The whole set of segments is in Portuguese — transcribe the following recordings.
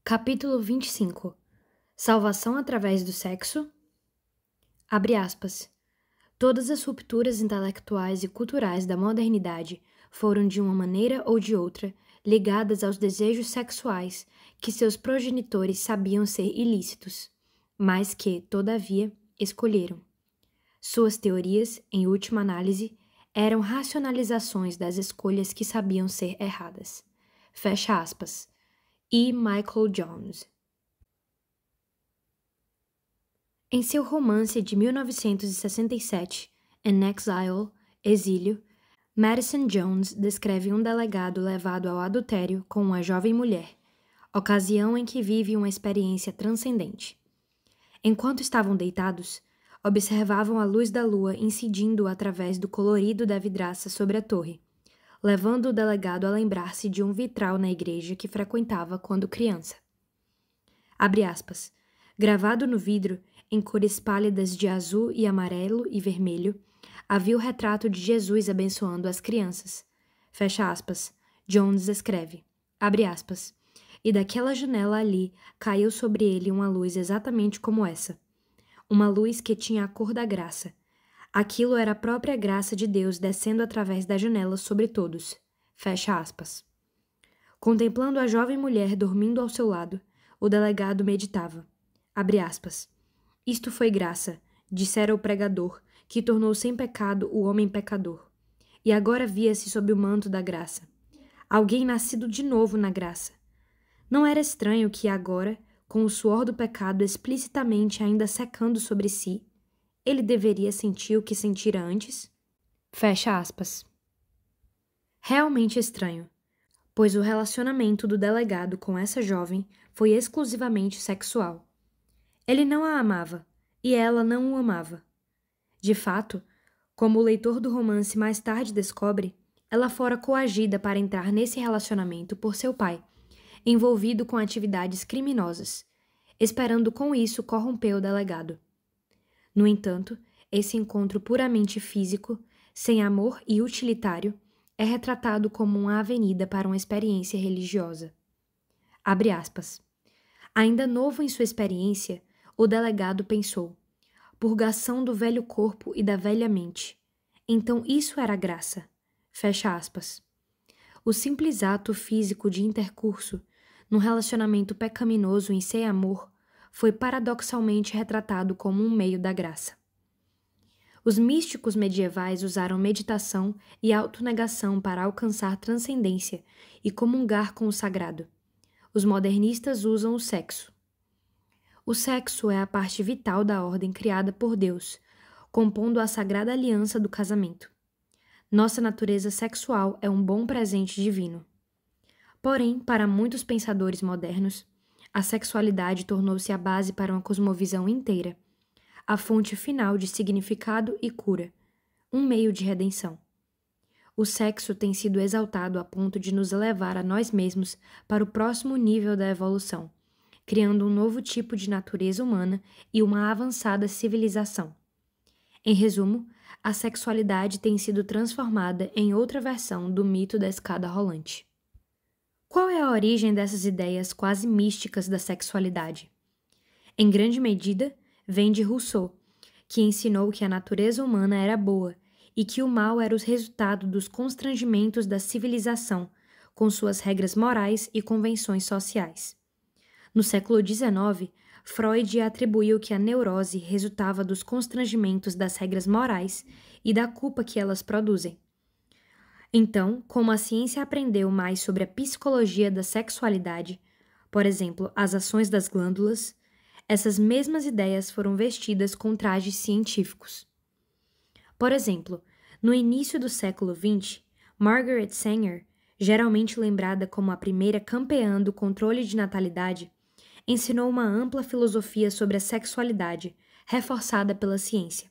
Capítulo 25. Salvação através do sexo? Abre aspas. Todas as rupturas intelectuais e culturais da modernidade foram, de uma maneira ou de outra, ligadas aos desejos sexuais que seus progenitores sabiam ser ilícitos, mas que, todavia, escolheram. Suas teorias, em última análise, eram racionalizações das escolhas que sabiam ser erradas. Fecha aspas. E. Michael Jones. Em seu romance de 1967, An Exile, Exílio, Madison Jones descreve um delegado levado ao adultério com uma jovem mulher, ocasião em que vive uma experiência transcendente. Enquanto estavam deitados, observavam a luz da lua incidindo através do colorido da vidraça sobre a torre, levando o delegado a lembrar-se de um vitral na igreja que frequentava quando criança. Abre aspas. Gravado no vidro, em cores pálidas de azul e amarelo e vermelho, havia o retrato de Jesus abençoando as crianças. Fecha aspas. Jones escreve. Abre aspas. E daquela janela ali caiu sobre ele uma luz exatamente como essa. Uma luz que tinha a cor da graça. Aquilo era a própria graça de Deus descendo através da janela sobre todos. Fecha aspas. Contemplando a jovem mulher dormindo ao seu lado, o delegado meditava. Abre aspas. Isto foi graça, dissera o pregador, que tornou sem pecado o homem pecador. E agora via-se sob o manto da graça. Alguém nascido de novo na graça. Não era estranho que agora, com o suor do pecado explicitamente ainda secando sobre si, ele deveria sentir o que sentira antes? Fecha aspas. Realmente estranho, pois o relacionamento do delegado com essa jovem foi exclusivamente sexual. Ele não a amava, e ela não o amava. De fato, como o leitor do romance mais tarde descobre, ela fora coagida para entrar nesse relacionamento por seu pai, envolvido com atividades criminosas, esperando com isso corromper o delegado. No entanto, esse encontro puramente físico, sem amor e utilitário, é retratado como uma avenida para uma experiência religiosa. Abre aspas. Ainda novo em sua experiência, o delegado pensou, purgação do velho corpo e da velha mente. Então isso era graça. Fecha aspas. O simples ato físico de intercurso, num relacionamento pecaminoso em sem amor, foi paradoxalmente retratado como um meio da graça. Os místicos medievais usaram meditação e autonegação para alcançar transcendência e comungar com o sagrado. Os modernistas usam o sexo. O sexo é a parte vital da ordem criada por Deus, compondo a sagrada aliança do casamento. Nossa natureza sexual é um bom presente divino. Porém, para muitos pensadores modernos, a sexualidade tornou-se a base para uma cosmovisão inteira, a fonte final de significado e cura, um meio de redenção. O sexo tem sido exaltado a ponto de nos levar a nós mesmos para o próximo nível da evolução, criando um novo tipo de natureza humana e uma avançada civilização. Em resumo, a sexualidade tem sido transformada em outra versão do mito da escada rolante. Qual é a origem dessas ideias quase místicas da sexualidade? Em grande medida, vem de Rousseau, que ensinou que a natureza humana era boa e que o mal era o resultado dos constrangimentos da civilização, com suas regras morais e convenções sociais. No século XIX, Freud atribuiu que a neurose resultava dos constrangimentos das regras morais e da culpa que elas produzem. Então, como a ciência aprendeu mais sobre a psicologia da sexualidade, por exemplo, as ações das glândulas, essas mesmas ideias foram vestidas com trajes científicos. Por exemplo, no início do século XX, Margaret Sanger, geralmente lembrada como a primeira campeã do controle de natalidade, ensinou uma ampla filosofia sobre a sexualidade, reforçada pela ciência.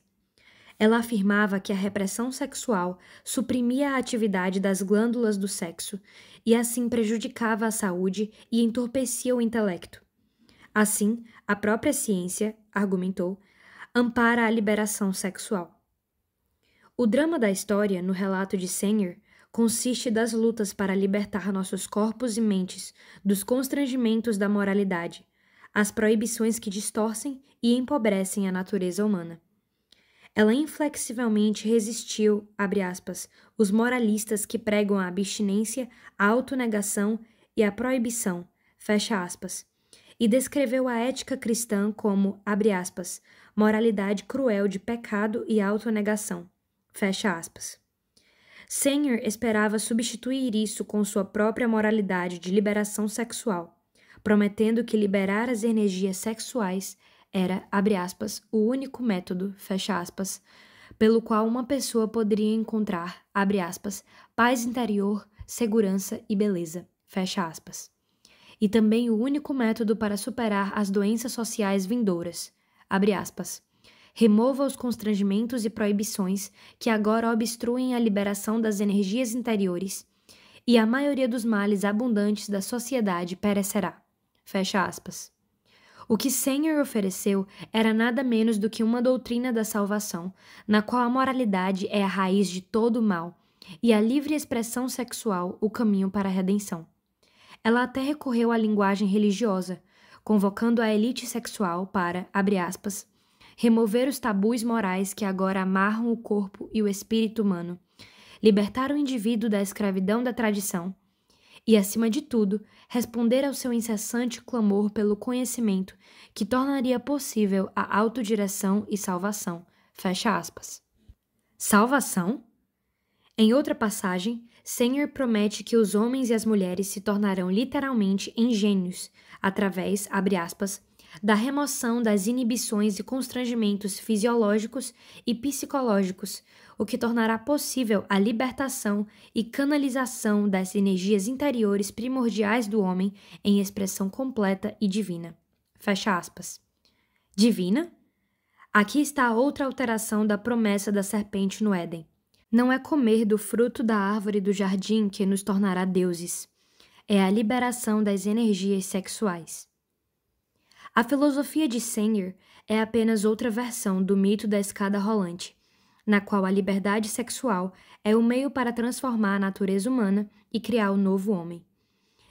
Ela afirmava que a repressão sexual suprimia a atividade das glândulas do sexo e assim prejudicava a saúde e entorpecia o intelecto. Assim, a própria ciência, argumentou, ampara a liberação sexual. O drama da história, no relato de Sanger, consiste das lutas para libertar nossos corpos e mentes dos constrangimentos da moralidade, as proibições que distorcem e empobrecem a natureza humana. Ela inflexivelmente resistiu, abre aspas, os moralistas que pregam a abstinência, a autonegação e a proibição, fecha aspas, e descreveu a ética cristã como, abre aspas, moralidade cruel de pecado e autonegação, fecha aspas. Sanger esperava substituir isso com sua própria moralidade de liberação sexual, prometendo que liberar as energias sexuais era, abre aspas, o único método, fecha aspas, pelo qual uma pessoa poderia encontrar, abre aspas, paz interior, segurança e beleza, fecha aspas. E também o único método para superar as doenças sociais vindouras, abre aspas. Remova os constrangimentos e proibições que agora obstruem a liberação das energias interiores, e a maioria dos males abundantes da sociedade perecerá, fecha aspas. O que Sanger ofereceu era nada menos do que uma doutrina da salvação, na qual a moralidade é a raiz de todo o mal, e a livre expressão sexual o caminho para a redenção. Ela até recorreu à linguagem religiosa, convocando a elite sexual para, abre aspas, remover os tabus morais que agora amarram o corpo e o espírito humano, libertar o indivíduo da escravidão da tradição e, acima de tudo, responder ao seu incessante clamor pelo conhecimento que tornaria possível a autodireção e salvação. Fecha aspas. Salvação? Em outra passagem, Sanger promete que os homens e as mulheres se tornarão literalmente engênios através, abre aspas, da remoção das inibições e constrangimentos fisiológicos e psicológicos, o que tornará possível a libertação e canalização das energias interiores primordiais do homem em expressão completa e divina. Fecha aspas. Divina? Aqui está outra alteração da promessa da serpente no Éden. Não é comer do fruto da árvore do jardim que nos tornará deuses. É a liberação das energias sexuais. A filosofia de Sanger é apenas outra versão do mito da escada rolante, na qual a liberdade sexual é o meio para transformar a natureza humana e criar o novo homem.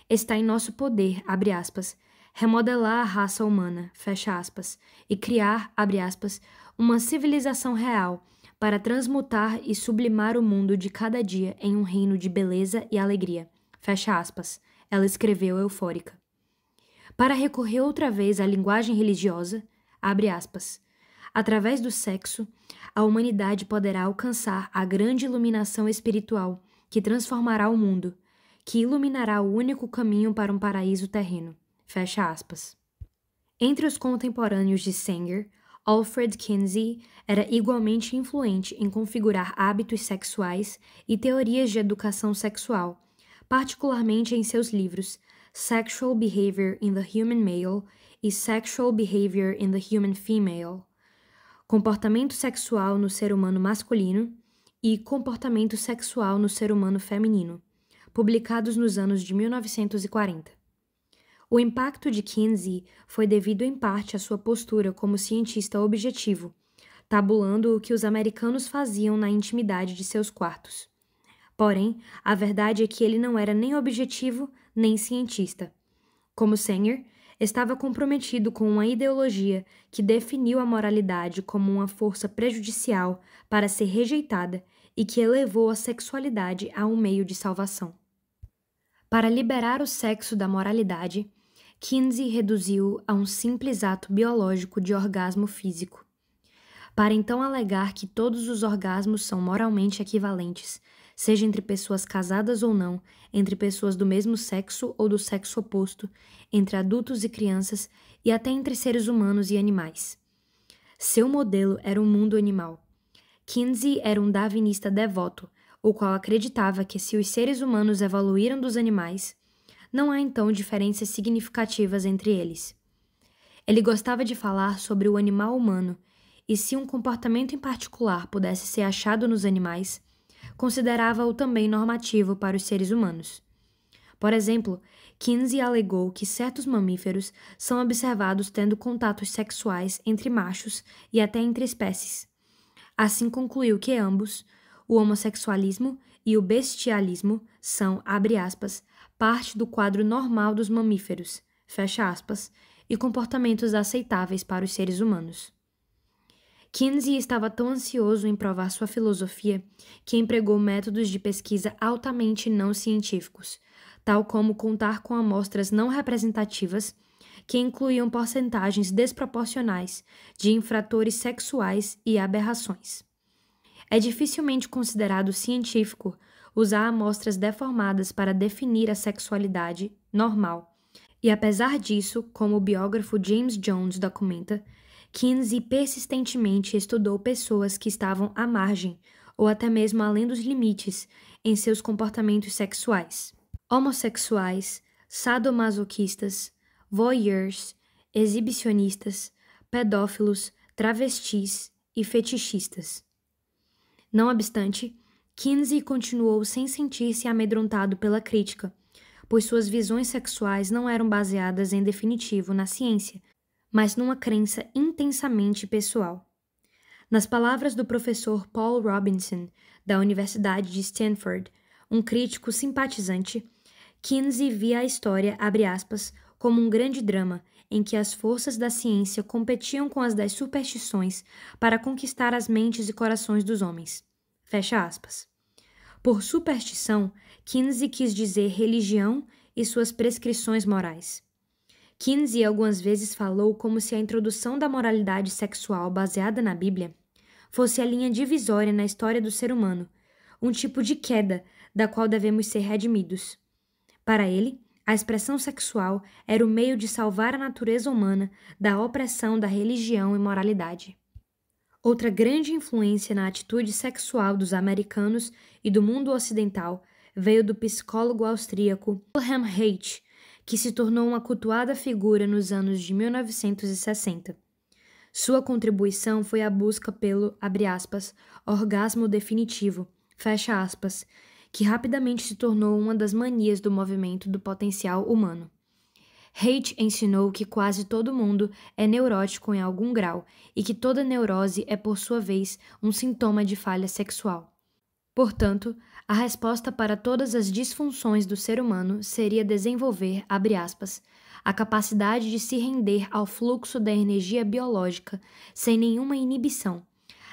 Está em nosso poder, abre aspas, remodelar a raça humana, fecha aspas, e criar, abre aspas, uma civilização real para transmutar e sublimar o mundo de cada dia em um reino de beleza e alegria, fecha aspas, ela escreveu eufórica. Para recorrer outra vez à linguagem religiosa, abre aspas, através do sexo, a humanidade poderá alcançar a grande iluminação espiritual que transformará o mundo, que iluminará o único caminho para um paraíso terreno. Fecha aspas. Entre os contemporâneos de Sanger, Alfred Kinsey era igualmente influente em configurar hábitos sexuais e teorias de educação sexual, particularmente em seus livros Sexual Behavior in the Human Male e Sexual Behavior in the Human Female, Comportamento Sexual no Ser Humano Masculino e Comportamento Sexual no Ser Humano Feminino, publicados nos anos de 1940. O impacto de Kinsey foi devido em parte à sua postura como cientista objetivo, tabulando o que os americanos faziam na intimidade de seus quartos. Porém, a verdade é que ele não era nem objetivo nem cientista. Como Sanger, estava comprometido com uma ideologia que definiu a moralidade como uma força prejudicial para ser rejeitada e que elevou a sexualidade a um meio de salvação. Para liberar o sexo da moralidade, Kinsey reduziu a um simples ato biológico de orgasmo físico. Para então alegar que todos os orgasmos são moralmente equivalentes, seja entre pessoas casadas ou não, entre pessoas do mesmo sexo ou do sexo oposto, entre adultos e crianças e até entre seres humanos e animais. Seu modelo era um mundo animal. Kinsey era um darwinista devoto, o qual acreditava que se os seres humanos evoluíram dos animais, não há então diferenças significativas entre eles. Ele gostava de falar sobre o animal humano, e se um comportamento em particular pudesse ser achado nos animais, considerava-o também normativo para os seres humanos. Por exemplo, Kinsey alegou que certos mamíferos são observados tendo contatos sexuais entre machos e até entre espécies. Assim concluiu que ambos, o homossexualismo e o bestialismo são, abre aspas, parte do quadro normal dos mamíferos, fecha aspas, e comportamentos aceitáveis para os seres humanos. Kinsey estava tão ansioso em provar sua filosofia que empregou métodos de pesquisa altamente não científicos, tal como contar com amostras não representativas que incluíam porcentagens desproporcionais de infratores sexuais e aberrações. É dificilmente considerado científico usar amostras deformadas para definir a sexualidade normal, e apesar disso, como o biógrafo James Jones documenta, Kinsey persistentemente estudou pessoas que estavam à margem ou até mesmo além dos limites em seus comportamentos sexuais. Homossexuais, sadomasoquistas, voyeurs, exibicionistas, pedófilos, travestis e fetichistas. Não obstante, Kinsey continuou sem sentir-se amedrontado pela crítica, pois suas visões sexuais não eram baseadas em definitivo na ciência, mas numa crença intensamente pessoal. Nas palavras do professor Paul Robinson, da Universidade de Stanford, um crítico simpatizante, Kinsey via a história, abre aspas, como um grande drama em que as forças da ciência competiam com as das superstições para conquistar as mentes e corações dos homens. Fecha aspas. Por superstição, Kinsey quis dizer religião e suas prescrições morais. Kinsey algumas vezes falou como se a introdução da moralidade sexual baseada na Bíblia fosse a linha divisória na história do ser humano, um tipo de queda da qual devemos ser redimidos. Para ele, a expressão sexual era o meio de salvar a natureza humana da opressão da religião e moralidade. Outra grande influência na atitude sexual dos americanos e do mundo ocidental veio do psicólogo austríaco Wilhelm Reich, que se tornou uma cultuada figura nos anos de 1960. Sua contribuição foi a busca pelo, abre aspas, orgasmo definitivo, fecha aspas, que rapidamente se tornou uma das manias do movimento do potencial humano. Reich ensinou que quase todo mundo é neurótico em algum grau e que toda neurose é, por sua vez, um sintoma de falha sexual. Portanto, a resposta para todas as disfunções do ser humano seria desenvolver, abre aspas, a capacidade de se render ao fluxo da energia biológica sem nenhuma inibição,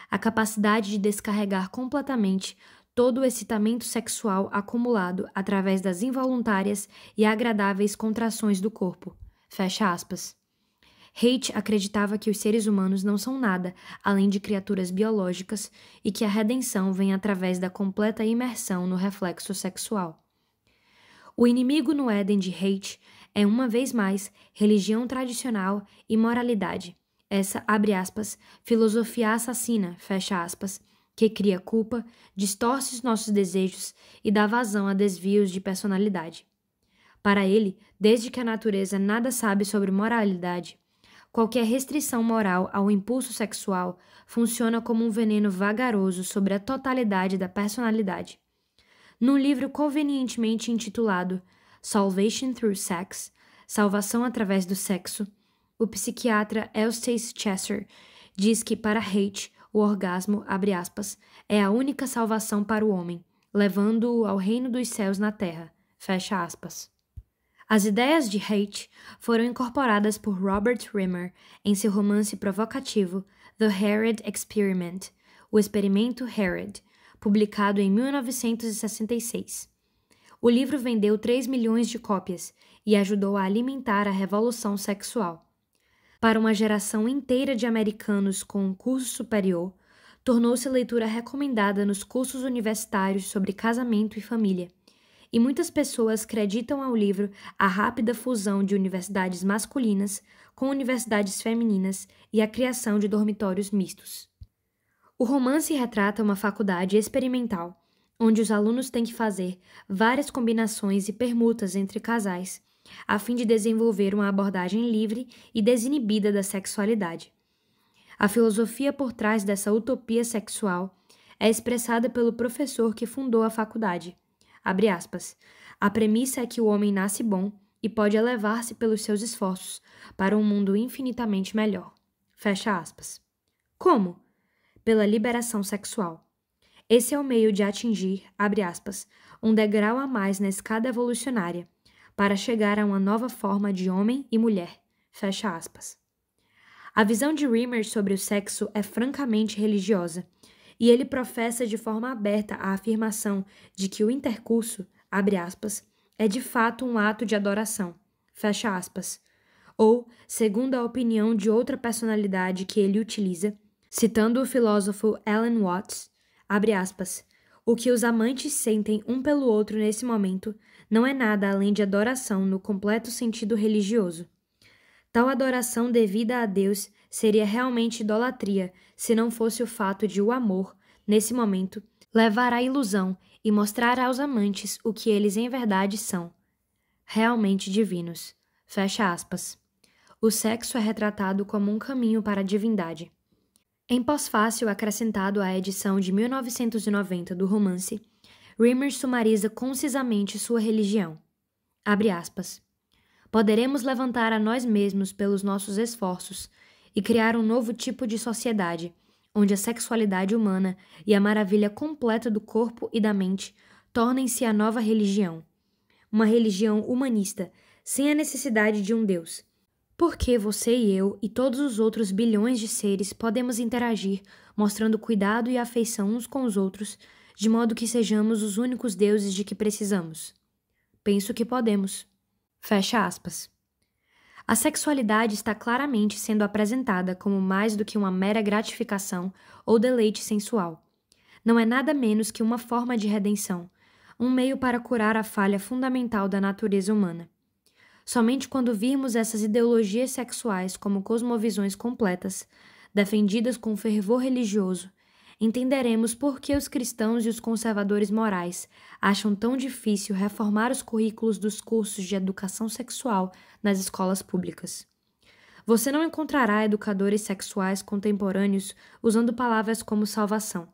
a capacidade de descarregar completamente todo o excitamento sexual acumulado através das involuntárias e agradáveis contrações do corpo. Fecha aspas. Reich acreditava que os seres humanos não são nada além de criaturas biológicas e que a redenção vem através da completa imersão no reflexo sexual. O inimigo no Éden de Reich é, uma vez mais, religião tradicional e moralidade. Essa, abre aspas, filosofia assassina, fecha aspas, que cria culpa, distorce os nossos desejos e dá vazão a desvios de personalidade. Para ele, desde que a natureza nada sabe sobre moralidade, qualquer restrição moral ao impulso sexual funciona como um veneno vagaroso sobre a totalidade da personalidade. Num livro convenientemente intitulado Salvation Through Sex, Salvação através do Sexo, o psiquiatra Eustace Chester diz que para Reich o orgasmo, abre aspas, é a única salvação para o homem, levando-o ao reino dos céus na terra, fecha aspas. As ideias de Reich foram incorporadas por Robert Rimmer em seu romance provocativo The Harrod Experiment, O Experimento Harrod, publicado em 1966. O livro vendeu 3 milhões de cópias e ajudou a alimentar a revolução sexual. Para uma geração inteira de americanos com um curso superior, tornou-se leitura recomendada nos cursos universitários sobre casamento e família, e muitas pessoas acreditam ao livro a rápida fusão de universidades masculinas com universidades femininas e a criação de dormitórios mistos. O romance retrata uma faculdade experimental, onde os alunos têm que fazer várias combinações e permutas entre casais, a fim de desenvolver uma abordagem livre e desinibida da sexualidade. A filosofia por trás dessa utopia sexual é expressada pelo professor que fundou a faculdade. Abre aspas. A premissa é que o homem nasce bom e pode elevar-se pelos seus esforços para um mundo infinitamente melhor. Fecha aspas. Como? Pela liberação sexual. Esse é o meio de atingir, abre aspas, um degrau a mais na escada evolucionária, para chegar a uma nova forma de homem e mulher, fecha aspas. A visão de Rimmer sobre o sexo é francamente religiosa, e ele professa de forma aberta a afirmação de que o intercurso, abre aspas, é de fato um ato de adoração, fecha aspas, ou, segundo a opinião de outra personalidade que ele utiliza, citando o filósofo Alan Watts, abre aspas, o que os amantes sentem um pelo outro nesse momento não é nada além de adoração no completo sentido religioso. Tal adoração devida a Deus seria realmente idolatria se não fosse o fato de o amor, nesse momento, levar à ilusão e mostrar aos amantes o que eles em verdade são, realmente divinos. Fecha aspas. O sexo é retratado como um caminho para a divindade. Em pós-fácil acrescentado à edição de 1990 do romance, Rimmer sumariza concisamente sua religião. Abre aspas. Poderemos levantar a nós mesmos pelos nossos esforços e criar um novo tipo de sociedade, onde a sexualidade humana e a maravilha completa do corpo e da mente tornem-se a nova religião. Uma religião humanista, sem a necessidade de um Deus. Porque você e eu e todos os outros bilhões de seres podemos interagir, mostrando cuidado e afeição uns com os outros, de modo que sejamos os únicos deuses de que precisamos. Penso que podemos. Fecha aspas. A sexualidade está claramente sendo apresentada como mais do que uma mera gratificação ou deleite sensual. Não é nada menos que uma forma de redenção, um meio para curar a falha fundamental da natureza humana. Somente quando virmos essas ideologias sexuais como cosmovisões completas, defendidas com fervor religioso, entenderemos por que os cristãos e os conservadores morais acham tão difícil reformar os currículos dos cursos de educação sexual nas escolas públicas. Você não encontrará educadores sexuais contemporâneos usando palavras como salvação.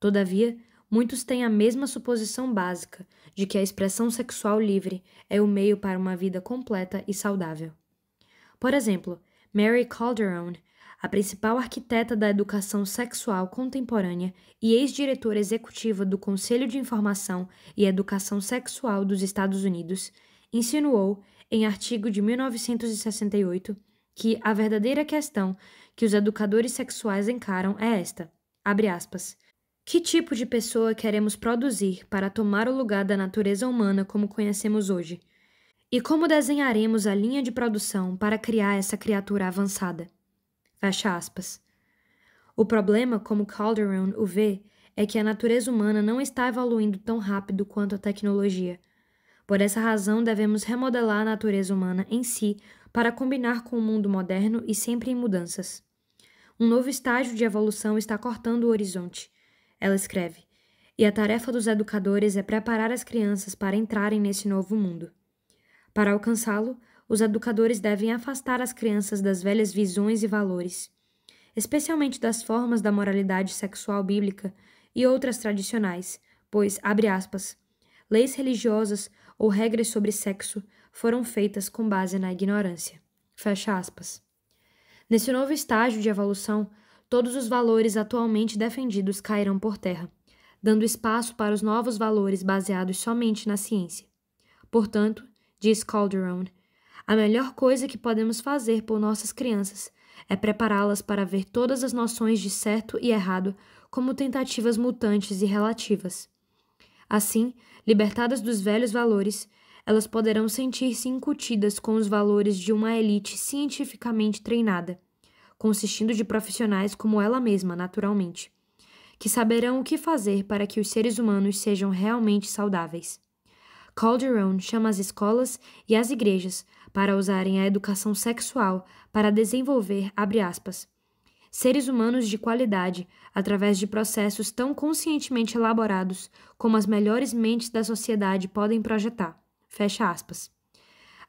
Todavia, muitos têm a mesma suposição básica de que a expressão sexual livre é o meio para uma vida completa e saudável. Por exemplo, Mary Calderon, a principal arquiteta da educação sexual contemporânea e ex-diretora executiva do Conselho de Informação e Educação Sexual dos Estados Unidos, insinuou, em artigo de 1968, que a verdadeira questão que os educadores sexuais encaram é esta, abre aspas, que tipo de pessoa queremos produzir para tomar o lugar da natureza humana como conhecemos hoje? E como desenharemos a linha de produção para criar essa criatura avançada? Fecha aspas. O problema, como Calderon o vê, é que a natureza humana não está evoluindo tão rápido quanto a tecnologia. Por essa razão, devemos remodelar a natureza humana em si para combinar com o mundo moderno e sempre em mudanças. Um novo estágio de evolução está cortando o horizonte. Ela escreve, e a tarefa dos educadores é preparar as crianças para entrarem nesse novo mundo. Para alcançá-lo, os educadores devem afastar as crianças das velhas visões e valores, especialmente das formas da moralidade sexual bíblica e outras tradicionais, pois, abre aspas, leis religiosas ou regras sobre sexo foram feitas com base na ignorância. Fecha aspas. Nesse novo estágio de evolução, todos os valores atualmente defendidos cairão por terra, dando espaço para os novos valores baseados somente na ciência. Portanto, diz Calderon, a melhor coisa que podemos fazer por nossas crianças é prepará-las para ver todas as noções de certo e errado como tentativas mutantes e relativas. Assim, libertadas dos velhos valores, elas poderão sentir-se incutidas com os valores de uma elite cientificamente treinada, consistindo de profissionais como ela mesma, naturalmente, que saberão o que fazer para que os seres humanos sejam realmente saudáveis. Calderon chama as escolas e as igrejas para usarem a educação sexual para desenvolver, abre aspas, seres humanos de qualidade através de processos tão conscientemente elaborados como as melhores mentes da sociedade podem projetar, fecha aspas.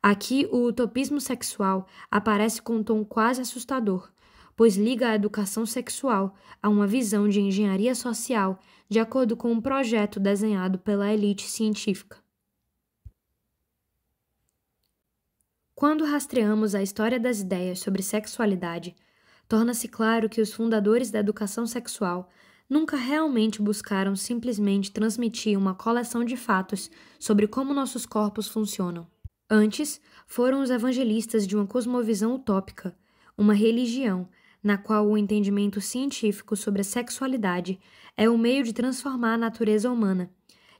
Aqui, o utopismo sexual aparece com um tom quase assustador, pois liga a educação sexual a uma visão de engenharia social de acordo com um projeto desenhado pela elite científica. Quando rastreamos a história das ideias sobre sexualidade, torna-se claro que os fundadores da educação sexual nunca realmente buscaram simplesmente transmitir uma coleção de fatos sobre como nossos corpos funcionam. Antes, foram os evangelistas de uma cosmovisão utópica, uma religião, na qual o entendimento científico sobre a sexualidade é o meio de transformar a natureza humana,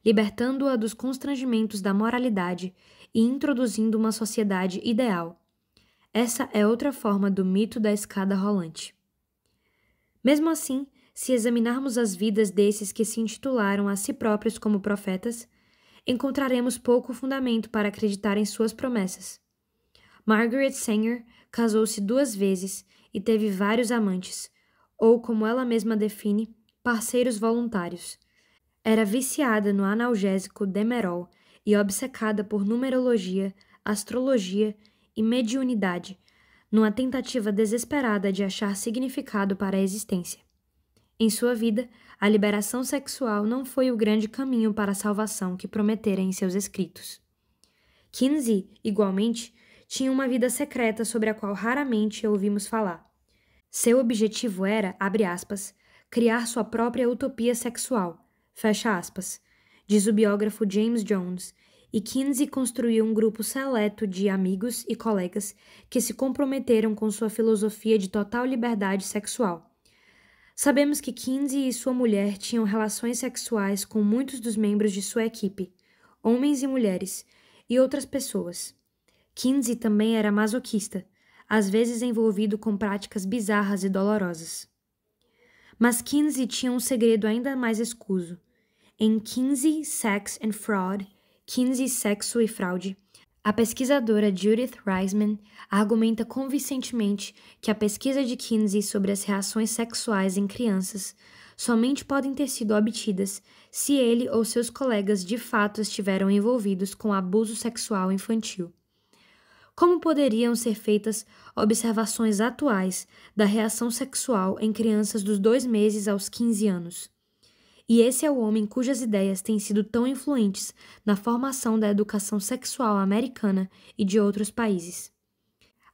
libertando-a dos constrangimentos da moralidade e introduzindo uma sociedade ideal. Essa é outra forma do mito da escada rolante. Mesmo assim, se examinarmos as vidas desses que se intitularam a si próprios como profetas, encontraremos pouco fundamento para acreditar em suas promessas. Margaret Sanger casou-se 2 vezes e teve vários amantes, ou, como ela mesma define, parceiros voluntários. Era viciada no analgésico Demerol e obcecada por numerologia, astrologia e mediunidade, numa tentativa desesperada de achar significado para a existência. Em sua vida, a liberação sexual não foi o grande caminho para a salvação que prometera em seus escritos. Kinsey, igualmente, tinha uma vida secreta sobre a qual raramente ouvimos falar. Seu objetivo era, abre aspas, criar sua própria utopia sexual, fecha aspas, diz o biógrafo James Jones, e Kinsey construiu um grupo seleto de amigos e colegas que se comprometeram com sua filosofia de total liberdade sexual. Sabemos que Kinsey e sua mulher tinham relações sexuais com muitos dos membros de sua equipe, homens e mulheres, e outras pessoas. Kinsey também era masoquista, às vezes envolvido com práticas bizarras e dolorosas. Mas Kinsey tinha um segredo ainda mais escuso. Em Kinsey, Sex and Fraud, Kinsey, Sexo e Fraude, a pesquisadora Judith Reisman argumenta convincentemente que a pesquisa de Kinsey sobre as reações sexuais em crianças somente podem ter sido obtidas se ele ou seus colegas de fato estiveram envolvidos com abuso sexual infantil. Como poderiam ser feitas observações atuais da reação sexual em crianças dos 2 meses aos 15 anos? E esse é o homem cujas ideias têm sido tão influentes na formação da educação sexual americana e de outros países.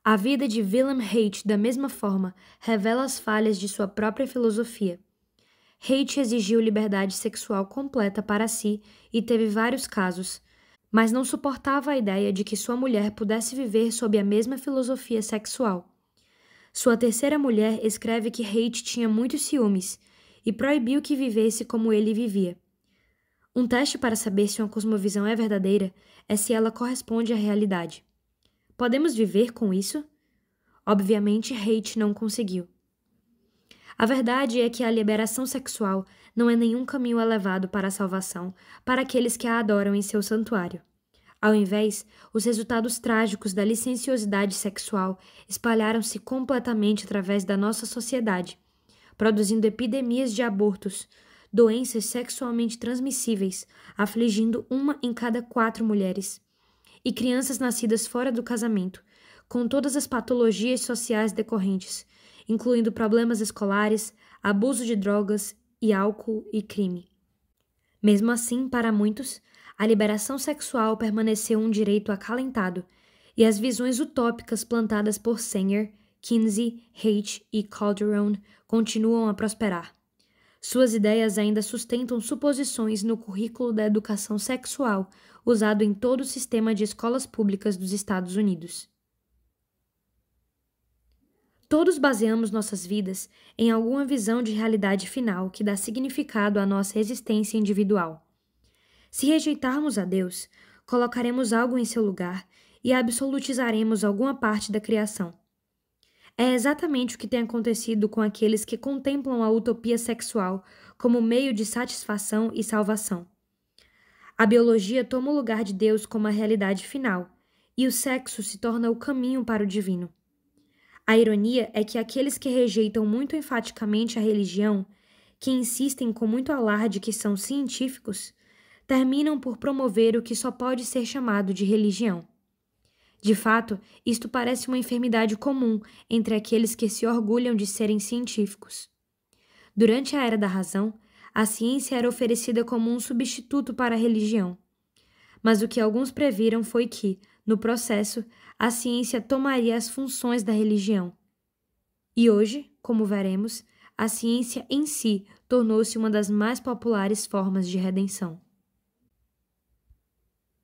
A vida de Wilhelm Reich, da mesma forma, revela as falhas de sua própria filosofia. Reich exigiu liberdade sexual completa para si e teve vários casos, mas não suportava a ideia de que sua mulher pudesse viver sob a mesma filosofia sexual. Sua terceira mulher escreve que Reich tinha muitos ciúmes e proibiu que vivesse como ele vivia. Um teste para saber se uma cosmovisão é verdadeira é se ela corresponde à realidade. Podemos viver com isso? Obviamente, Reich não conseguiu. A verdade é que a liberação sexual não é nenhum caminho elevado para a salvação para aqueles que a adoram em seu santuário. Ao invés, os resultados trágicos da licenciosidade sexual espalharam-se completamente através da nossa sociedade, produzindo epidemias de abortos, doenças sexualmente transmissíveis, afligindo 1 em cada 4 mulheres, e crianças nascidas fora do casamento, com todas as patologias sociais decorrentes, incluindo problemas escolares, abuso de drogas e álcool e crime. Mesmo assim, para muitos, a liberação sexual permaneceu um direito acalentado, e as visões utópicas plantadas por Sanger, Kinsey, Reich e Calderon continuam a prosperar. Suas ideias ainda sustentam suposições no currículo da educação sexual usado em todo o sistema de escolas públicas dos Estados Unidos. Todos baseamos nossas vidas em alguma visão de realidade final que dá significado à nossa existência individual. Se rejeitarmos a Deus, colocaremos algo em seu lugar e absolutizaremos alguma parte da criação. É exatamente o que tem acontecido com aqueles que contemplam a utopia sexual como meio de satisfação e salvação. A biologia toma o lugar de Deus como a realidade final, e o sexo se torna o caminho para o divino. A ironia é que aqueles que rejeitam muito enfaticamente a religião, que insistem com muito alarde que são científicos, terminam por promover o que só pode ser chamado de religião. De fato, isto parece uma enfermidade comum entre aqueles que se orgulham de serem científicos. Durante a Era da Razão, a ciência era oferecida como um substituto para a religião. Mas o que alguns previram foi que, no processo, a ciência tomaria as funções da religião. E hoje, como veremos, a ciência em si tornou-se uma das mais populares formas de redenção.